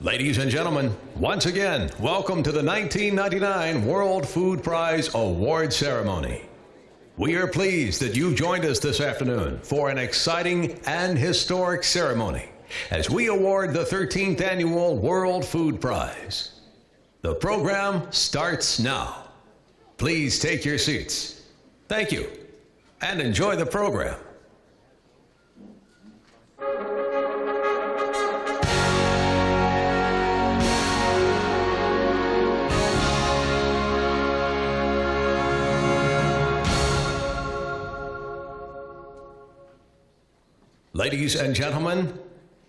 Ladies and gentlemen, once again, welcome to the 1999 World Food Prize Award Ceremony. We are pleased that you joined us this afternoon for an exciting and historic ceremony as we award the 13th Annual World Food Prize. The program starts now. Please take your seats. Thank you, and enjoy the program. Ladies and gentlemen,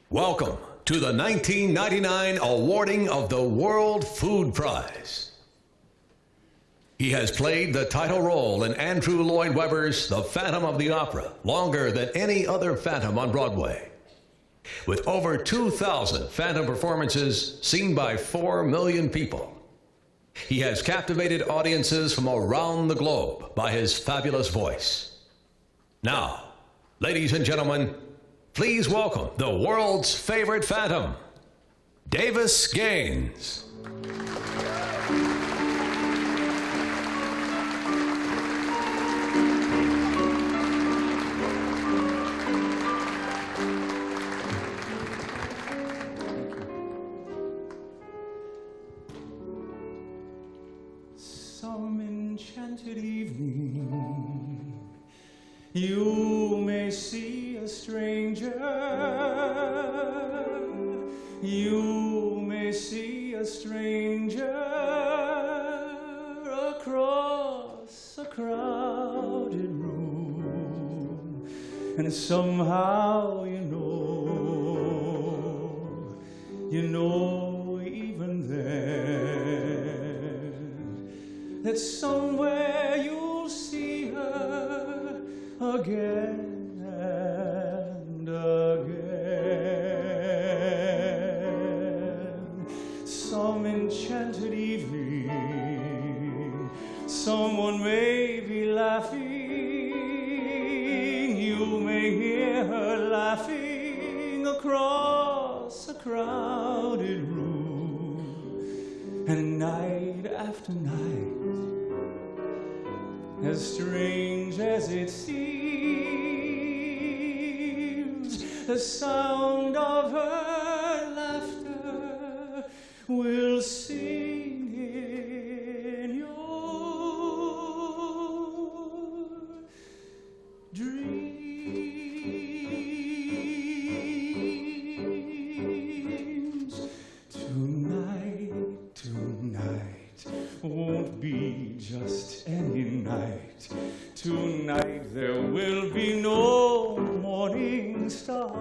welcome to the 1999 awarding of the World Food Prize. He has played the title role in Andrew Lloyd Webber's The Phantom of the Opera longer than any other Phantom on Broadway. With over 2,000 Phantom performances seen by 4 million people, he has captivated audiences from around the globe by his fabulous voice. Now, ladies and gentlemen, please welcome the world's favorite Phantom, Davis Gaines. Some enchanted evening, you may see a stranger. You may see a stranger across a crowded room, and somehow you know even then that somewhere you'll see her again and again. Some enchanted evening, someone may be laughing. You may hear her laughing across a crowded room, and night after night, as strange as it seems, the sound of her laughter will sing in your dreams. Tonight won't be just any night. Tonight there will be no morning star.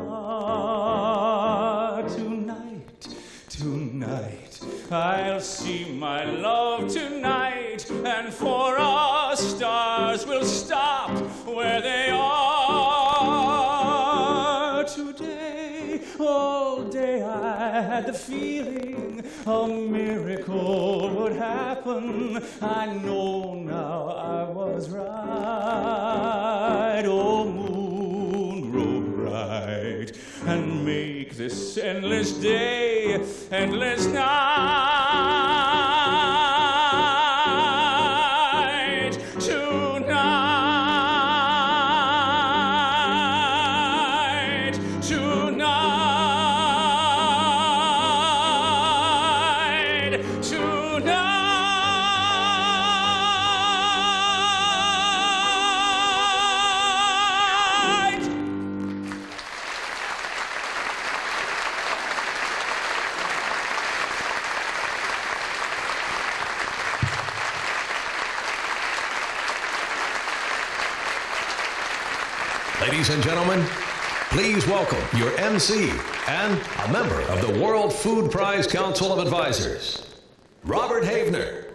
Tonight I'll see my love tonight, and for us stars will stop where they are. Today, all day I had the feeling a miracle would happen. I know now I was right. Oh, moon, grow bright and make this endless day, endless night. Tonight, tonight, tonight. Ladies and gentlemen, please welcome your MC and a member of the World Food Prize Council of Advisors, Robert Havener.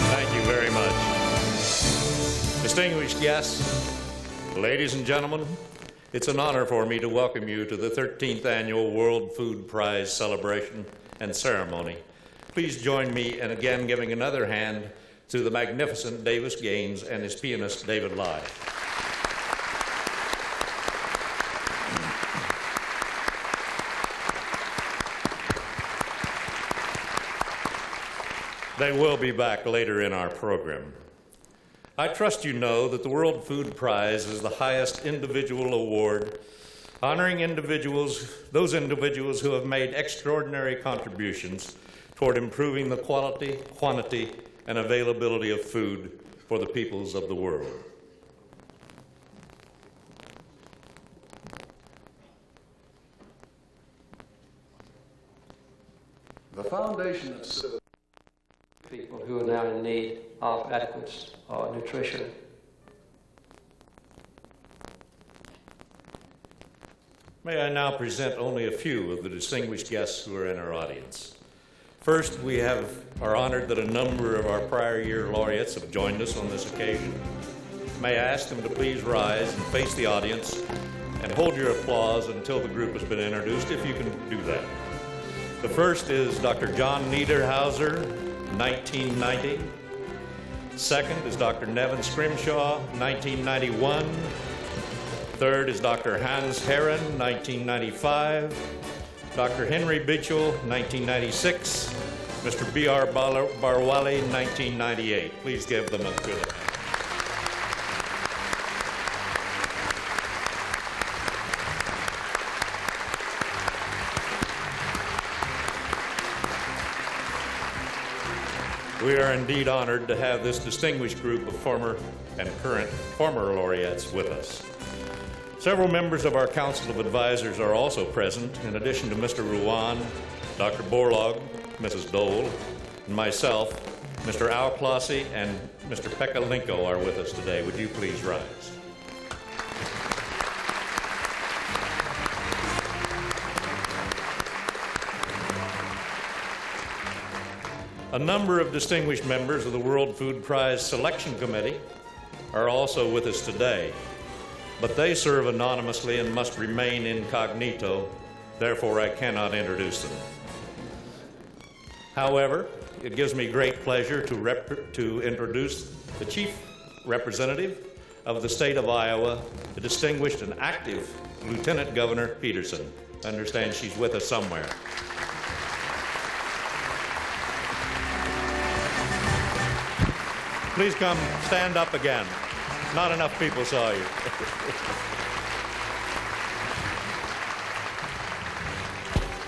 Thank you very much. Distinguished guests, ladies and gentlemen, it's an honor for me to welcome you to the 13th Annual World Food Prize celebration and ceremony. Please join me in again giving another hand to the magnificent Davis Gaines and his pianist, David Lai. They will be back later in our program. I trust you know that the World Food Prize is the highest individual award honoring those individuals who have made extraordinary contributions toward improving the quality, quantity, and availability of food for the peoples of the world. The foundation of civilization. People who are now in need of adequate nutrition. May I now present only a few of the distinguished guests who are in our audience. First, we are honored that a number of our prior year laureates have joined us on this occasion. May I ask them to please rise and face the audience and hold your applause until the group has been introduced, if you can do that. The first is Dr. John Niederhauser, 1990. Second is Dr. Nevin Scrimshaw, 1991. Third is Dr. Hans Herren, 1995. Dr. Henry Bichel, 1996. Mr. B.R. Barwali, 1998. Please give them a good hand. We are indeed honored to have this distinguished group of former laureates with us. Several members of our Council of Advisors are also present, in addition to Mr. Ruan, Dr. Borlaug, Mrs. Dole, and myself. Mr. Al Clossy and Mr. Pekka Linko are with us today. Would you please rise? A number of distinguished members of the World Food Prize Selection Committee are also with us today, but they serve anonymously and must remain incognito, therefore I cannot introduce them. However, it gives me great pleasure to introduce the Chief Representative of the state of Iowa, the distinguished and active Lieutenant Governor Peterson. I understand she's with us somewhere. Please come stand up again. Not enough people saw you.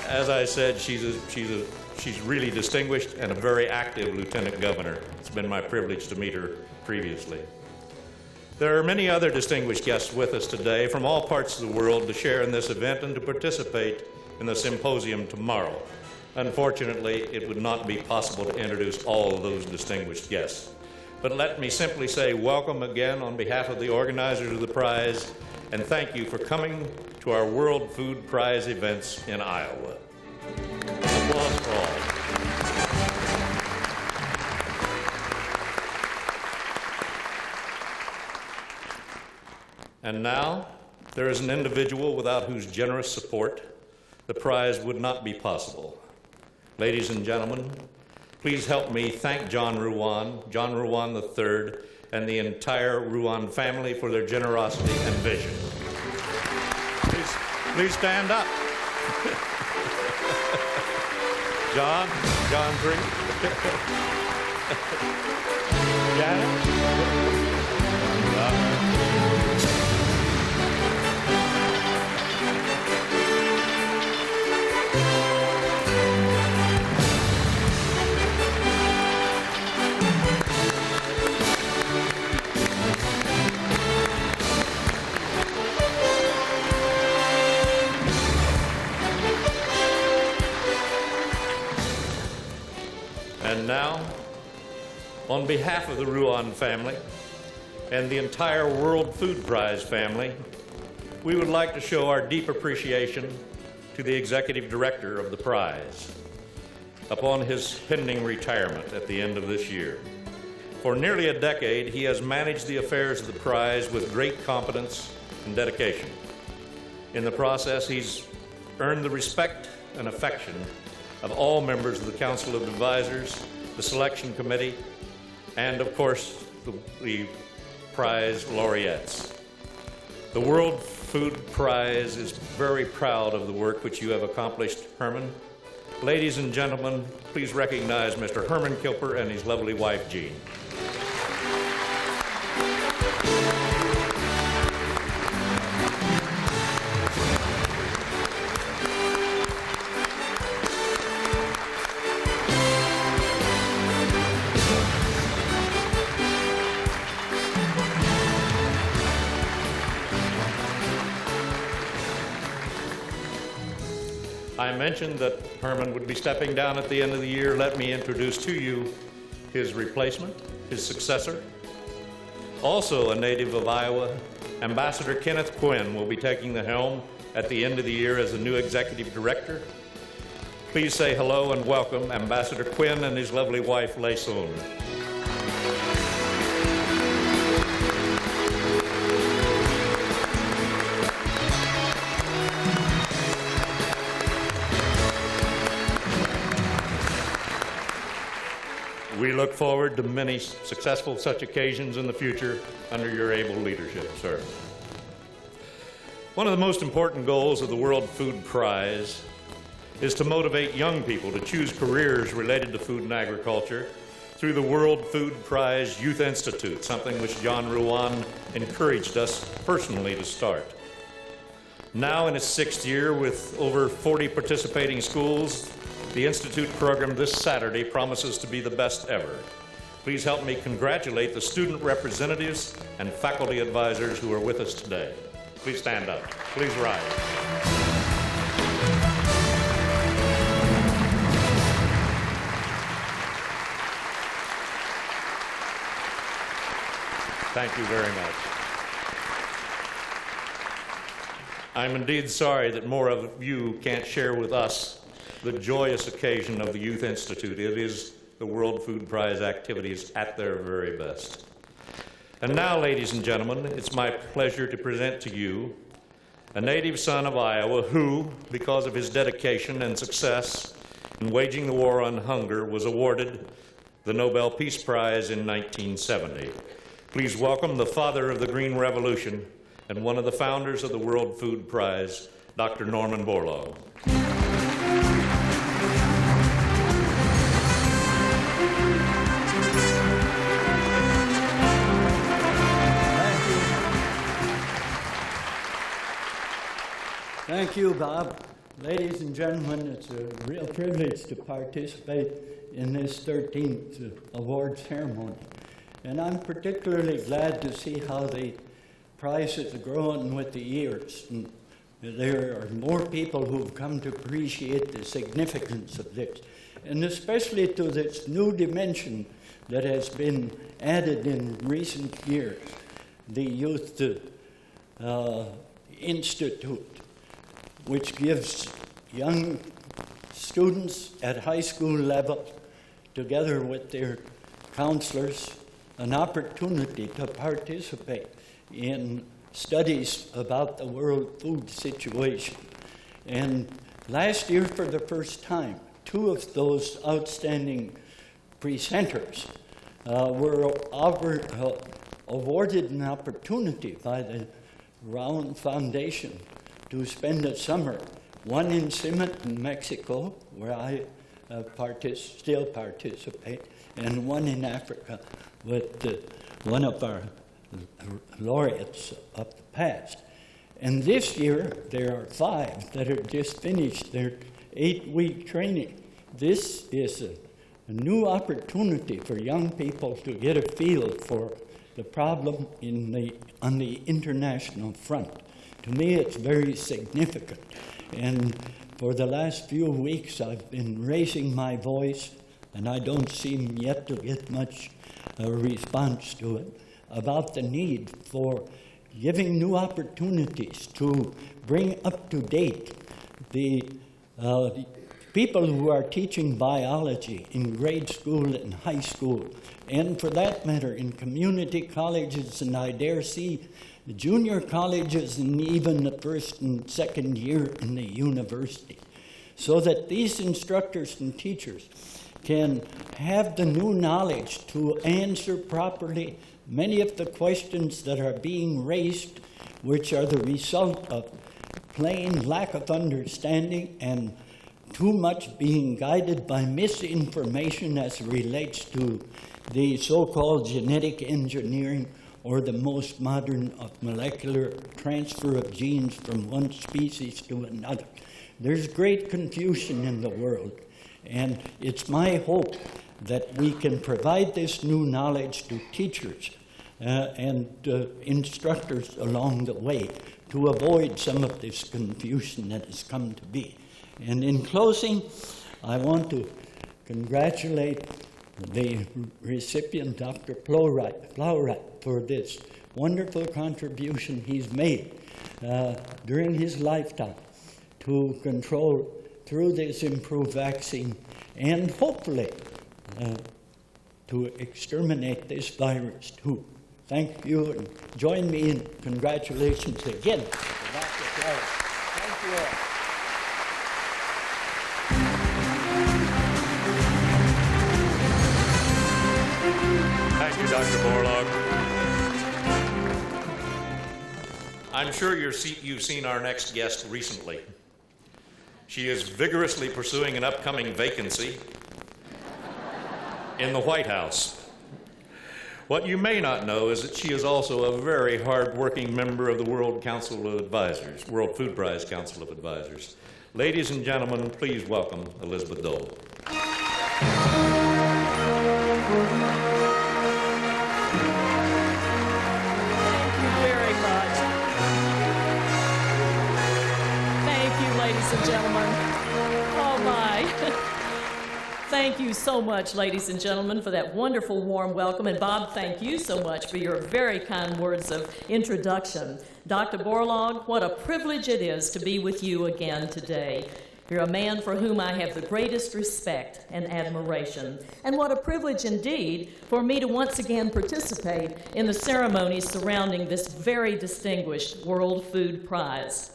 As I said, she's really distinguished and a very active lieutenant governor. It's been my privilege to meet her previously. There are many other distinguished guests with us today from all parts of the world to share in this event and to participate in the symposium tomorrow. Unfortunately, it would not be possible to introduce all of those distinguished guests. But let me simply say welcome again on behalf of the organizers of the prize, and thank you for coming to our World Food Prize events in Iowa. Applause for all. And now, there is an individual without whose generous support the prize would not be possible. Ladies and gentlemen, please help me thank John Ruan III, and the entire Ruan family for their generosity and vision. Please stand up. John 3. Janet? And now, on behalf of the Ruan family and the entire World Food Prize family, we would like to show our deep appreciation to the executive director of the prize upon his pending retirement at the end of this year. For nearly a decade, he has managed the affairs of the prize with great competence and dedication. In the process, he's earned the respect and affection of all members of the Council of Advisors, the Selection Committee, and of course, the prize laureates. The World Food Prize is very proud of the work which you have accomplished, Herman. Ladies and gentlemen, please recognize Mr. Herman Kilper and his lovely wife, Jean. I mentioned that Herman would be stepping down at the end of the year. Let me introduce to you his replacement, his successor. Also a native of Iowa, Ambassador Kenneth Quinn will be taking the helm at the end of the year as the new executive director. Please say hello and welcome Ambassador Quinn and his lovely wife, Lei-Sun. We look forward to many successful such occasions in the future under your able leadership, sir. One of the most important goals of the World Food Prize is to motivate young people to choose careers related to food and agriculture through the World Food Prize Youth Institute, something which John Ruan encouraged us personally to start. Now in its 6th year with over 40 participating schools, the Institute program this Saturday promises to be the best ever. Please help me congratulate the student representatives and faculty advisors who are with us today. Please stand up. Please rise. Thank you very much. I'm indeed sorry that more of you can't share with us the joyous occasion of the Youth Institute. It is the World Food Prize activities at their very best. And now, ladies and gentlemen, it's my pleasure to present to you a native son of Iowa who, because of his dedication and success in waging the war on hunger, was awarded the Nobel Peace Prize in 1970. Please welcome the father of the Green Revolution and one of the founders of the World Food Prize, Dr. Norman Borlaug. Thank you, Bob. Ladies and gentlemen, it's a real privilege to participate in this 13th award ceremony. And I'm particularly glad to see how the prize is growing with the years. And there are more people who've come to appreciate the significance of this, and especially to this new dimension that has been added in recent years, the Youth Institute, which gives young students at high school level, together with their counselors, an opportunity to participate in studies about the world food situation. And last year, for the first time, 2 of those outstanding presenters were awarded an opportunity by the Round Foundation to spend a summer, one in Cimet in Mexico, where I still participate, and one in Africa with one of our laureates of the past. And this year, there are 5 that have just finished their 8-week training. This is a new opportunity for young people to get a feel for the problem on the international front. To me, it's very significant. And for the last few weeks, I've been raising my voice, and I don't seem yet to get much response to it, about the need for giving new opportunities to bring up to date the people who are teaching biology in grade school and high school, and for that matter in community colleges, and I dare see the junior colleges and even the 1st and 2nd year in the university, so that these instructors and teachers can have the new knowledge to answer properly many of the questions that are being raised, which are the result of plain lack of understanding and too much being guided by misinformation as relates to the so-called genetic engineering or the most modern of molecular transfer of genes from one species to another. There's great confusion in the world, and it's my hope that we can provide this new knowledge to teachers and instructors along the way to avoid some of this confusion that has come to be. And in closing, I want to congratulate the recipient, Dr. Plowright, for this wonderful contribution he's made during his lifetime to control through this improved vaccine and hopefully to exterminate this virus too. Thank you, and join me in congratulations again to Dr. Plowright. Thank you all. Thank you, Dr. Borlaug. I'm sure you've seen our next guest recently. She is vigorously pursuing an upcoming vacancy in the White House. What you may not know is that she is also a very hard-working member of the World Council of Advisors, World Food Prize Council of Advisors. Ladies and gentlemen, please welcome Elizabeth Dole. Ladies and gentlemen. Oh my. Thank you so much, ladies and gentlemen, for that wonderful warm welcome. And Bob, thank you so much for your very kind words of introduction. Dr. Borlaug, what a privilege it is to be with you again today. You're a man for whom I have the greatest respect and admiration. And what a privilege indeed for me to once again participate in the ceremonies surrounding this very distinguished World Food Prize.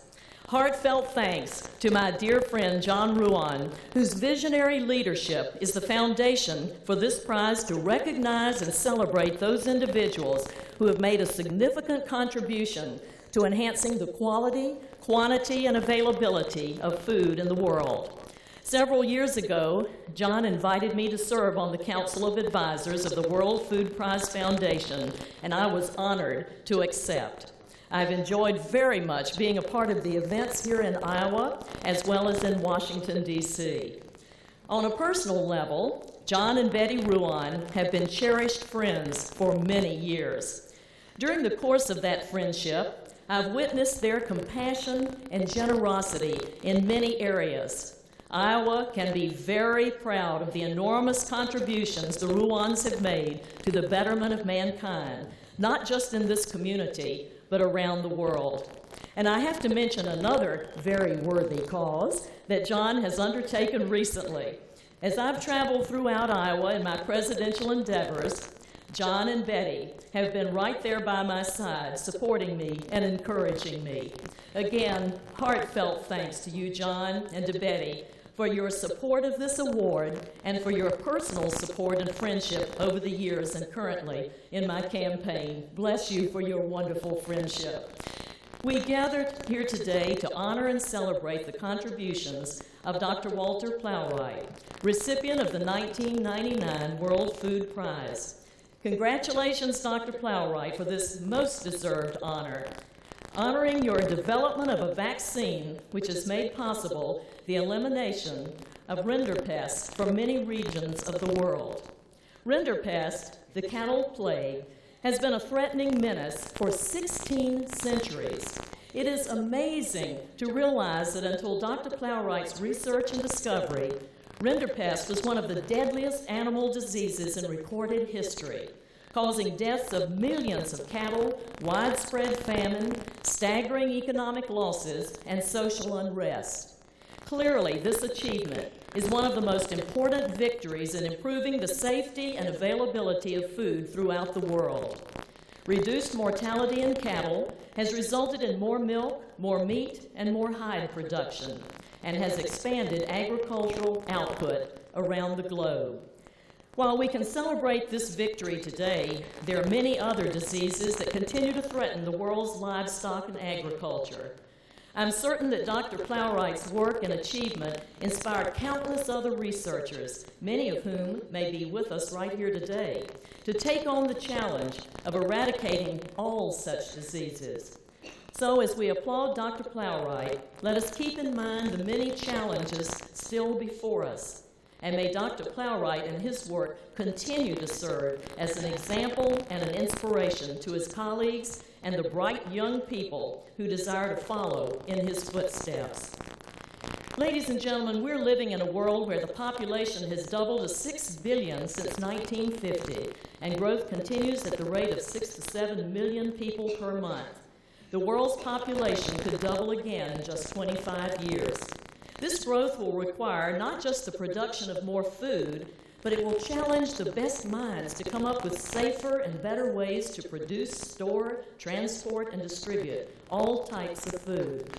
Heartfelt thanks to my dear friend John Ruan, whose visionary leadership is the foundation for this prize to recognize and celebrate those individuals who have made a significant contribution to enhancing the quality, quantity, and availability of food in the world. Several years ago, John invited me to serve on the Council of Advisors of the World Food Prize Foundation, and I was honored to accept. I've enjoyed very much being a part of the events here in Iowa, as well as in Washington, D.C. On a personal level, John and Betty Ruan have been cherished friends for many years. During the course of that friendship, I've witnessed their compassion and generosity in many areas. Iowa can be very proud of the enormous contributions the Ruans have made to the betterment of mankind, not just in this community, but around the world. And I have to mention another very worthy cause that John has undertaken recently. As I've traveled throughout Iowa in my presidential endeavors, John and Betty have been right there by my side, supporting me and encouraging me. Again, heartfelt thanks to you, John, and to Betty for your support of this award and for your personal support and friendship over the years and currently in my campaign. Bless you for your wonderful friendship. We gathered here today to honor and celebrate the contributions of Dr. Walter Plowright, recipient of the 1999 World Food Prize. Congratulations, Dr. Plowright, for this most deserved honor. Honoring your development of a vaccine which has made possible the elimination of Rinderpest from many regions of the world. Rinderpest, the cattle plague, has been a threatening menace for 16 centuries. It is amazing to realize that until Dr. Plowright's research and discovery, Rinderpest was one of the deadliest animal diseases in recorded history, causing deaths of millions of cattle, widespread famine, staggering economic losses, and social unrest. Clearly, this achievement is one of the most important victories in improving the safety and availability of food throughout the world. Reduced mortality in cattle has resulted in more milk, more meat, and more hide production. and has expanded agricultural output around the globe. While we can celebrate this victory today, there are many other diseases that continue to threaten the world's livestock and agriculture. I'm certain that Dr. Plowright's work and achievement inspired countless other researchers, many of whom may be with us right here today, to take on the challenge of eradicating all such diseases. So as we applaud Dr. Plowright, let us keep in mind the many challenges still before us. And may Dr. Plowright and his work continue to serve as an example and an inspiration to his colleagues and the bright young people who desire to follow in his footsteps. Ladies and gentlemen, we're living in a world where the population has doubled to 6 billion since 1950, and growth continues at the rate of 6 to 7 million people per month. The world's population could double again in just 25 years. This growth will require not just the production of more food, but it will challenge the best minds to come up with safer and better ways to produce, store, transport, and distribute all types of food.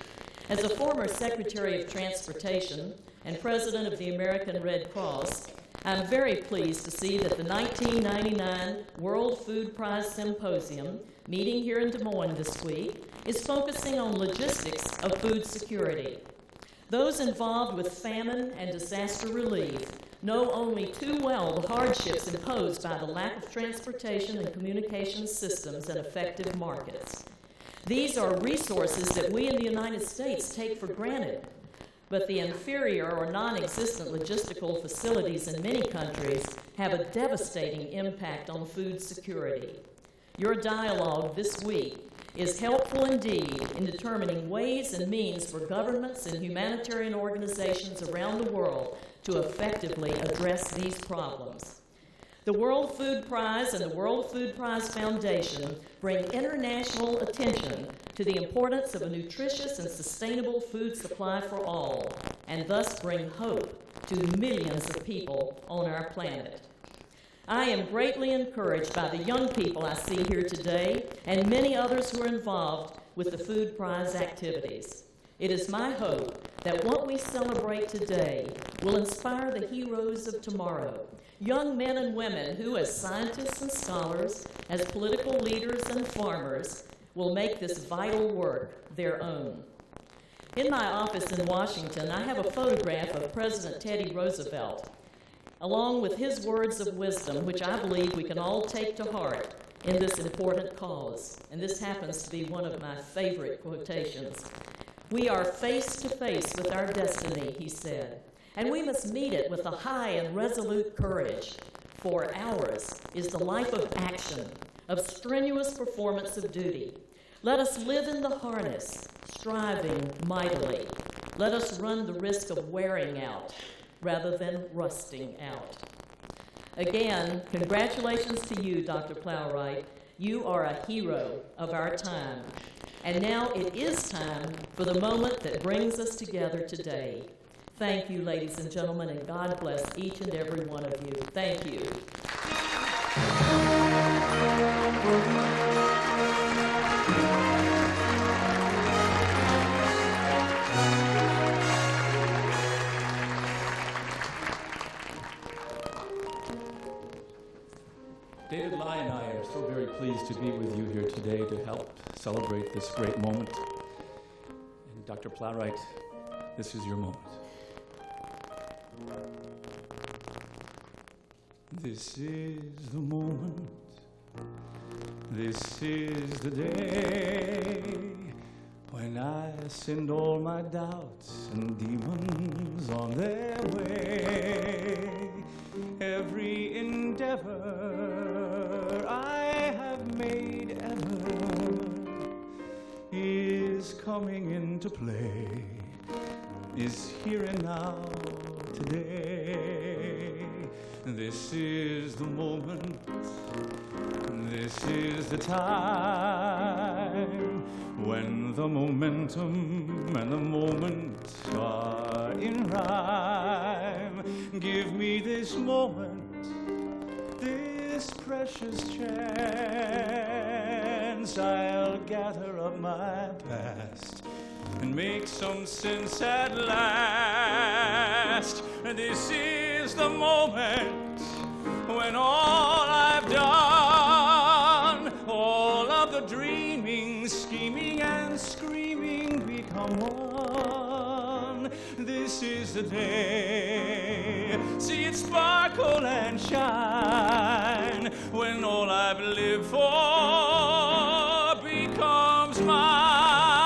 As a former Secretary of Transportation and President of the American Red Cross, I'm very pleased to see that the 1999 World Food Prize Symposium, meeting here in Des Moines this week, is focusing on logistics of food security. Those involved with famine and disaster relief know only too well the hardships imposed by the lack of transportation and communication systems and effective markets. These are resources that we in the United States take for granted, but the inferior or non-existent logistical facilities in many countries have a devastating impact on food security. Your dialogue this week is helpful indeed in determining ways and means for governments and humanitarian organizations around the world to effectively address these problems. The World Food Prize and the World Food Prize Foundation bring international attention to the importance of a nutritious and sustainable food supply for all, and thus bring hope to millions of people on our planet. I am greatly encouraged by the young people I see here today and many others who are involved with the Food Prize activities. It is my hope that what we celebrate today will inspire the heroes of tomorrow, young men and women who, as scientists and scholars, as political leaders and farmers, will make this vital work their own. In my office in Washington, I have a photograph of President Teddy Roosevelt, along with his words of wisdom, which I believe we can all take to heart in this important cause. And this happens to be one of my favorite quotations. "We are face to face with our destiny," he said, "and we must meet it with a high and resolute courage, for ours is the life of action, of strenuous performance of duty. Let us live in the harness, striving mightily. Let us run the risk of wearing out rather than rusting out." Again, congratulations to you, Dr. Plowright. You are a hero of our time. And now it is time for the moment that brings us together today. Thank you, ladies and gentlemen, and God bless each and every one of you. Thank you. David Lai and I are so very pleased to be with you here today to help celebrate this great moment. And Dr. Plowright, this is your moment. This is the moment, this is the day when I send all my doubts and demons on their way. Every endeavor I have made ever is coming into play, is here and now today. This is the moment, this is the time when the momentum and the moment are in rhyme. Give me this moment, this precious chance. I'll gather up my past can make some sense at last. This is the moment when all I've done, all of the dreaming, scheming, and screaming become one. This is the day, see it sparkle and shine, when all I've lived for becomes mine.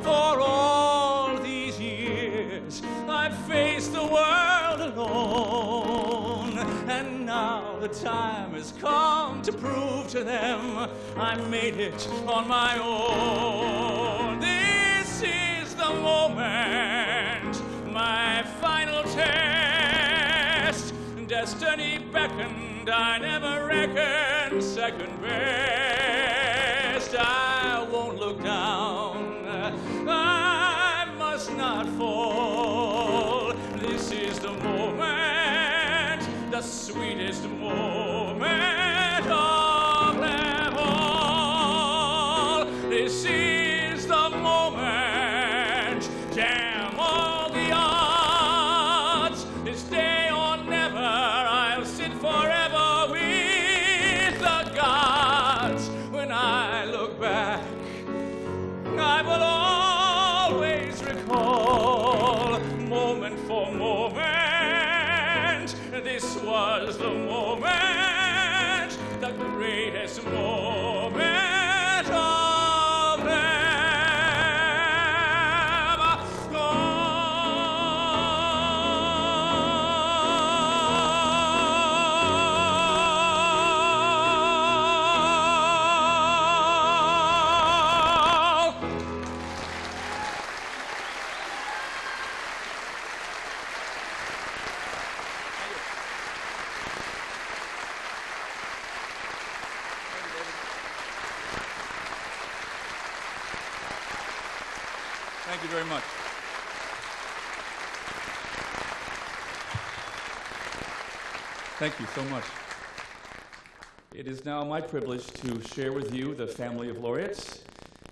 For all these years I've faced the world alone, and now the time has come to prove to them I made it on my own. This is the moment, my final test. Destiny beckoned, I never reckoned second best. I won't look down, I must not fall. This is the moment, the sweetest moment of them all. This is the moment, damn all the odds. This day or never, I'll sit forever with the gods. When I look back, I will always recall, moment for moment, this was the moment, the greatest moment of them all. Thank you very much. Thank you so much. It is now my privilege to share with you the family of laureates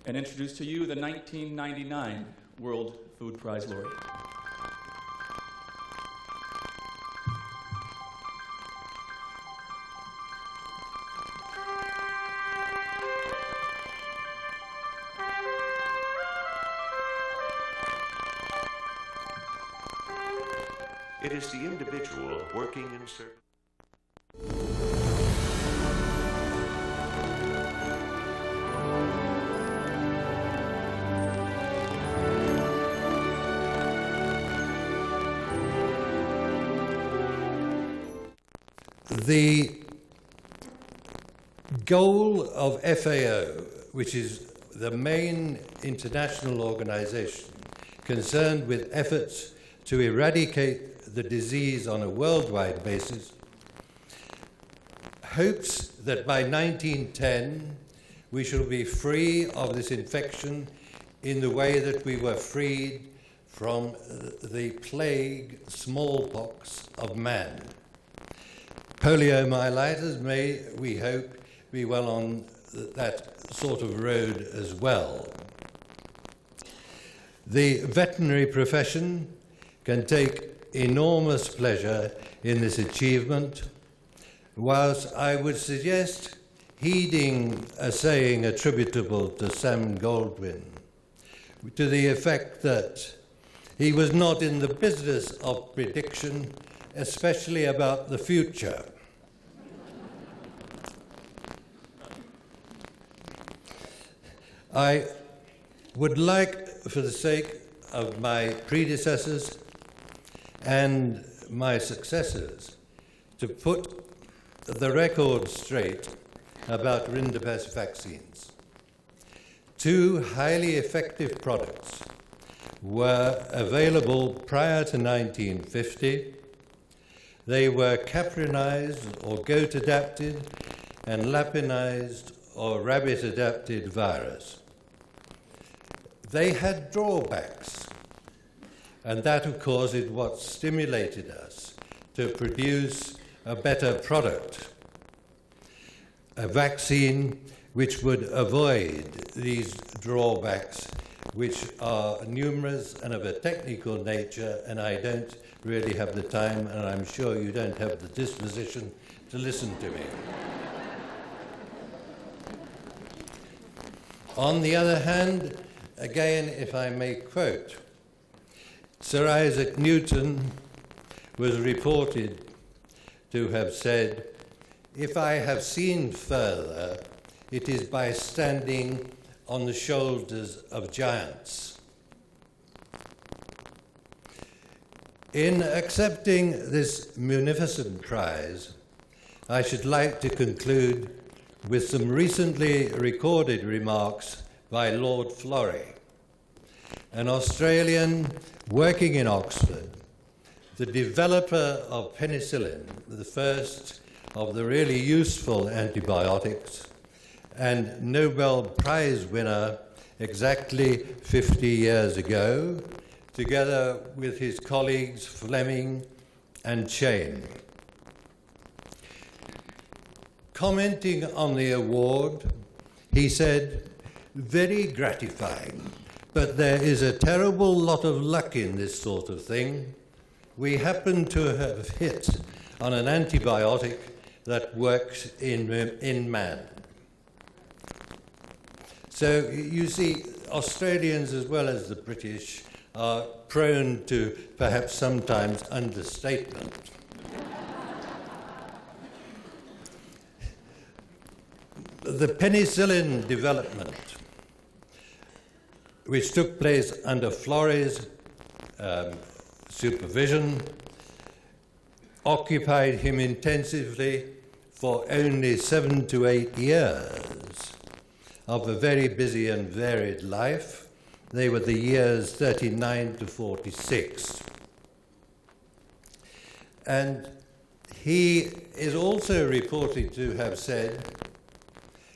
and introduce to you the 1999 World Food Prize laureate. It is the individual working in service. The goal of FAO, which is the main international organization concerned with efforts to eradicate the disease on a worldwide basis, hopes that by 1910 we shall be free of this infection in the way that we were freed from the plague, smallpox of man. Poliomyelitis may, we hope, be well on that sort of road as well. The veterinary profession can take enormous pleasure in this achievement, whilst I would suggest heeding a saying attributable to Sam Goldwyn, to the effect that he was not in the business of prediction, especially about the future. I would like, for the sake of my predecessors and my successors, to put the record straight about Rinderpest vaccines. Two highly effective products were available prior to 1950. They were caprinized or goat-adapted and lapinized or rabbit-adapted virus. They had drawbacks, and that, of course, is what stimulated us to produce a better product, a vaccine which would avoid these drawbacks, which are numerous and of a technical nature, and I don't really have the time, and I'm sure you don't have the disposition to listen to me. On the other hand, again, if I may quote, Sir Isaac Newton was reported to have said, "If I have seen further, it is by standing on the shoulders of giants." In accepting this munificent prize, I should like to conclude with some recently recorded remarks by Lord Florey, an Australian working in Oxford, the developer of penicillin, the first of the really useful antibiotics, and Nobel Prize winner exactly 50 years ago, together with his colleagues Fleming and Chain. Commenting on the award, he said, "Very gratifying, but there is a terrible lot of luck in this sort of thing. We happen to have hit on an antibiotic that works in man." So you see, Australians as well as the British are prone to perhaps sometimes understatement. The penicillin development, which took place under Florey's supervision, occupied him intensively for only 7 to 8 years of a very busy and varied life. They were the years 39 to 46. And he is also reported to have said,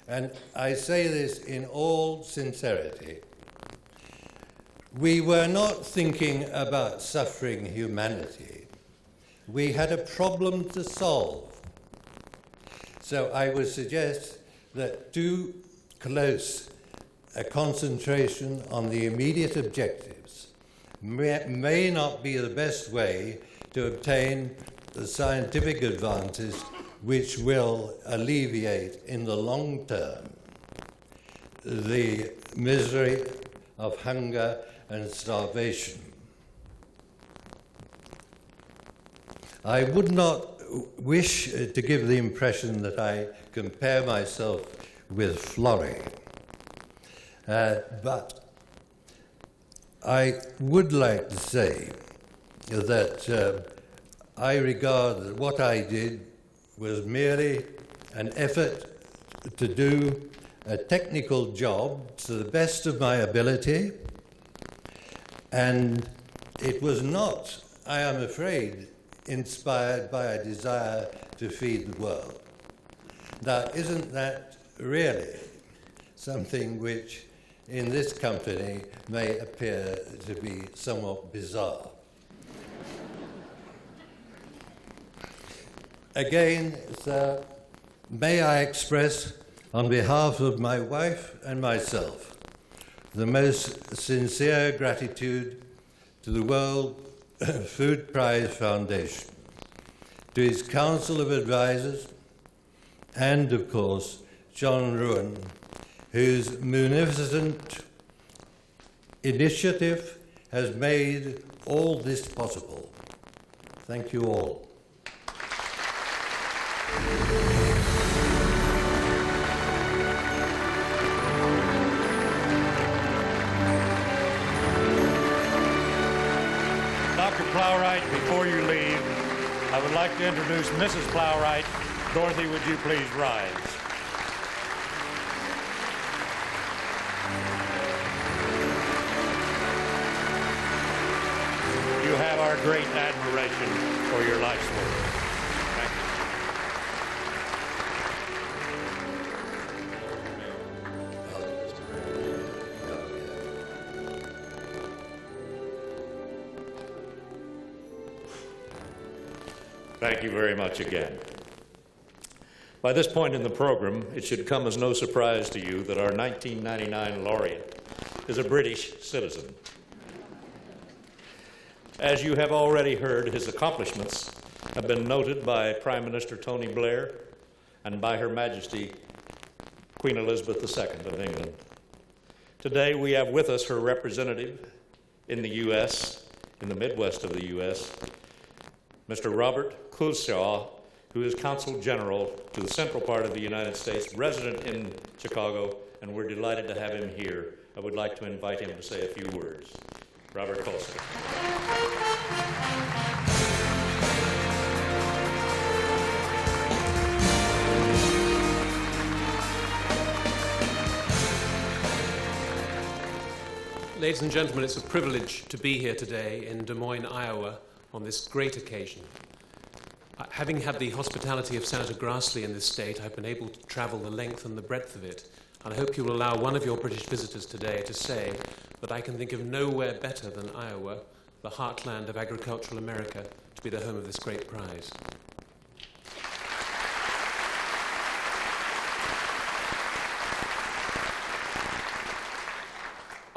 and I say this in all sincerity, we were not thinking about suffering humanity. We had a problem to solve. So I would suggest that too close a concentration on the immediate objectives may not be the best way to obtain the scientific advances which will alleviate in the long term the misery of hunger and starvation. I would not wish to give the impression that I compare myself with Florey, but I would like to say that I regard that what I did was merely an effort to do a technical job to the best of my ability, and it was not, I am afraid, inspired by a desire to feed the world. Now, isn't that really something which in this company may appear to be somewhat bizarre? Again, sir, may I express on behalf of my wife and myself the most sincere gratitude to the World Food Prize Foundation, to its Council of Advisors, and of course John Ruan, whose munificent initiative has made all this possible. Thank you all. Dr. Plowright, before you leave, I would like to introduce Mrs. Plowright. Dorothy, would you please rise? You have our great admiration for your life's work. Thank you. Thank you very much again. By this point in the program, it should come as no surprise to you that our 1999 laureate is a British citizen. As you have already heard, his accomplishments have been noted by Prime Minister Tony Blair and by Her Majesty Queen Elizabeth II of England. Today we have with us her representative in the U.S., in the Midwest of the U.S., Mr. Robert Coulshaw, who is Consul General to the central part of the United States, resident in Chicago, and we're delighted to have him here. I would like to invite him to say a few words. Robert Coulshaw. Ladies and gentlemen, it's a privilege to be here today in Des Moines, Iowa, on this great occasion. Having had the hospitality of Senator Grassley in this state, I've been able to travel the length and the breadth of it, and I hope you will allow one of your British visitors today to say that I can think of nowhere better than Iowa, the heartland of agricultural America, to be the home of this great prize.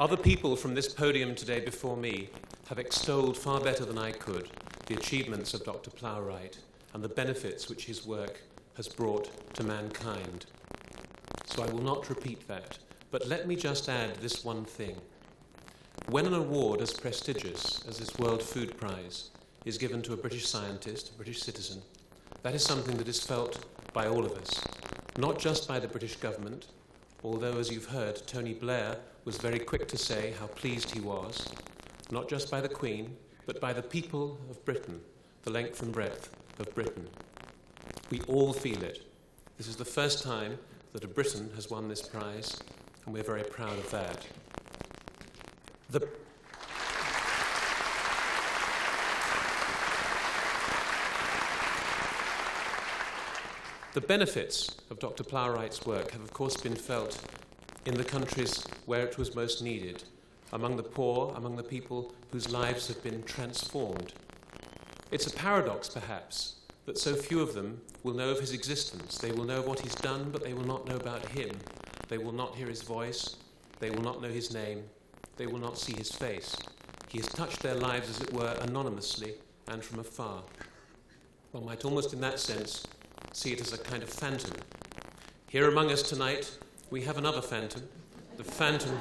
Other people from this podium today before me have extolled far better than I could the achievements of Dr. Plowright and the benefits which his work has brought to mankind. So I will not repeat that, but let me just add this one thing. When an award as prestigious as this World Food Prize is given to a British scientist, a British citizen, that is something that is felt by all of us, not just by the British government, although, as you've heard, Tony Blair was very quick to say how pleased he was, not just by the Queen, but by the people of Britain, the length and breadth of Britain. We all feel it. This is the first time that a Briton has won this prize, and we're very proud of that. The benefits of Dr. Plowright's work have, of course, been felt in the countries where it was most needed, among the poor, among the people whose lives have been transformed. It's a paradox, perhaps, that so few of them will know of his existence. They will know what he's done, but they will not know about him. They will not hear his voice. They will not know his name. They will not see his face. He has touched their lives, as it were, anonymously and from afar. One might almost, in that sense, see it as a kind of phantom. Here among us tonight, we have another phantom, the phantom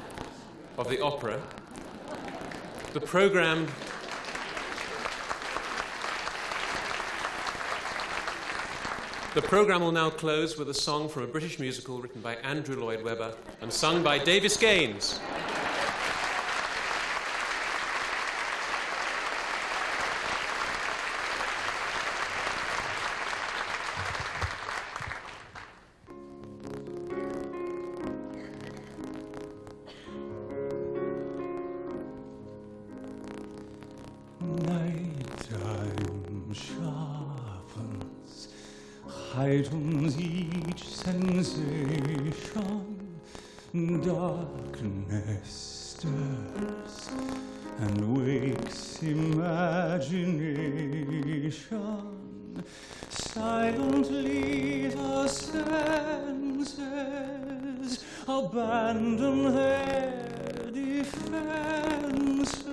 of the opera. The program will now close with a song from a British musical written by Andrew Lloyd Webber and sung by Davis Gaines. Nighttime sharpens, heightens each sensation, darkness stirs and wakes imagination. Silently the senses abandon their defenses.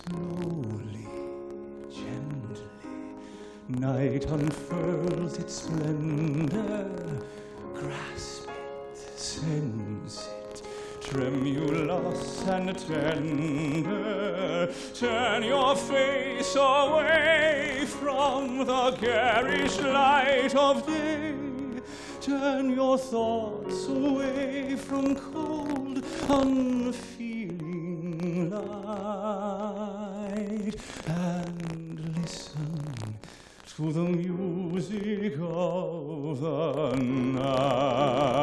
Slowly, gently, night unfurls its splendor. Grasp it, sense it, tremulous and tender. Turn your face away from the garish light of day. Turn your thoughts away from cold, unfeeling light, and listen to the music of the night.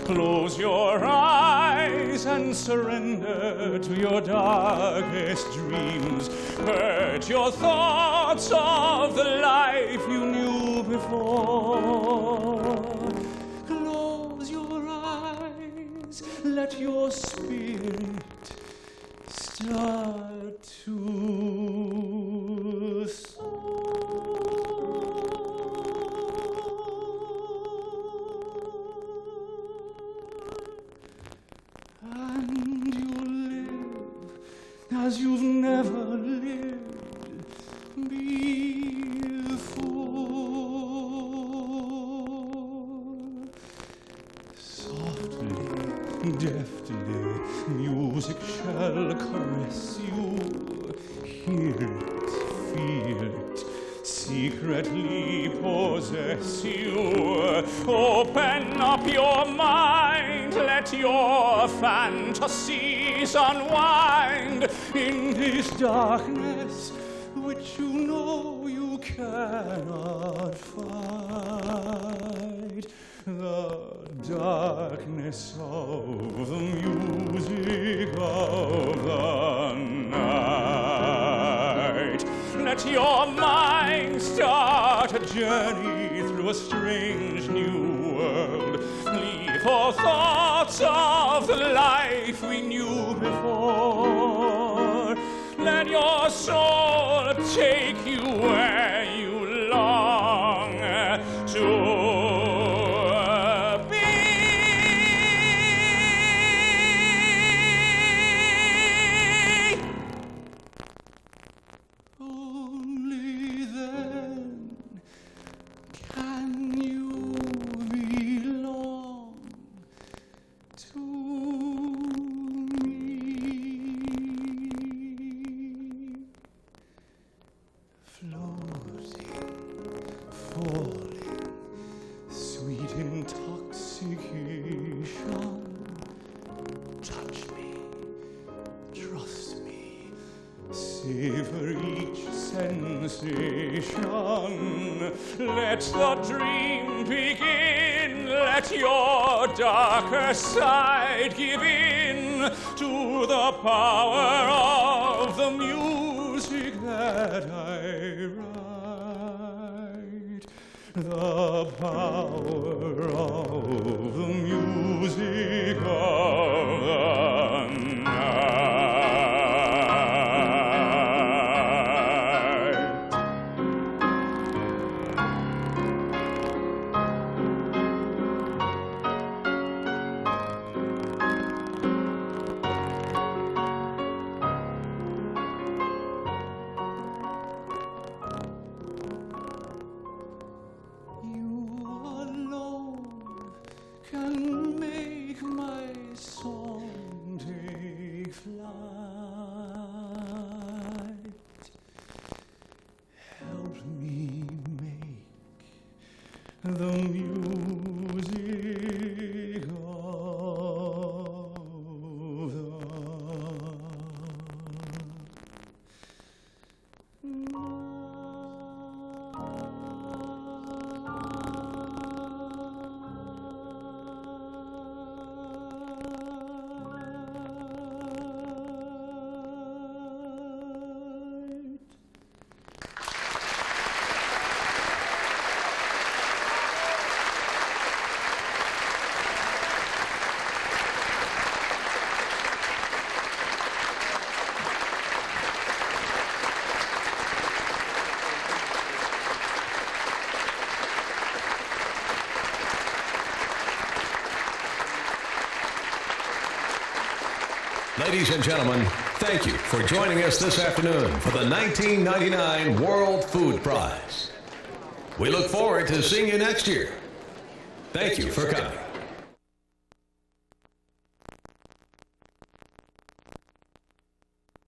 Close your eyes and surrender to your darkest dreams. Purge your thoughts of the life you knew before. Close your eyes let your spirit start to soar. And you'll live as you've never lived before. Softly, deftly, music shall caress you. Hear it, feel it, secretly possess you. Open up your mind, let your fantasies unwind in this darkness which you know you cannot fight. The darkness of the music of the night. Let your mind start a journey through a strange new world. Leave for thoughts of the life we knew before. Let your soul take you where you long to. Savor each sensation. Let the dream begin. Let your darker side give in to the power of the music that I write. The power of the music of the night. Can make my song take flight. Help me make the music of the night. Ladies and gentlemen, thank you for joining us this afternoon for the 1999 World Food Prize. We look forward to seeing you next year. Thank you for coming.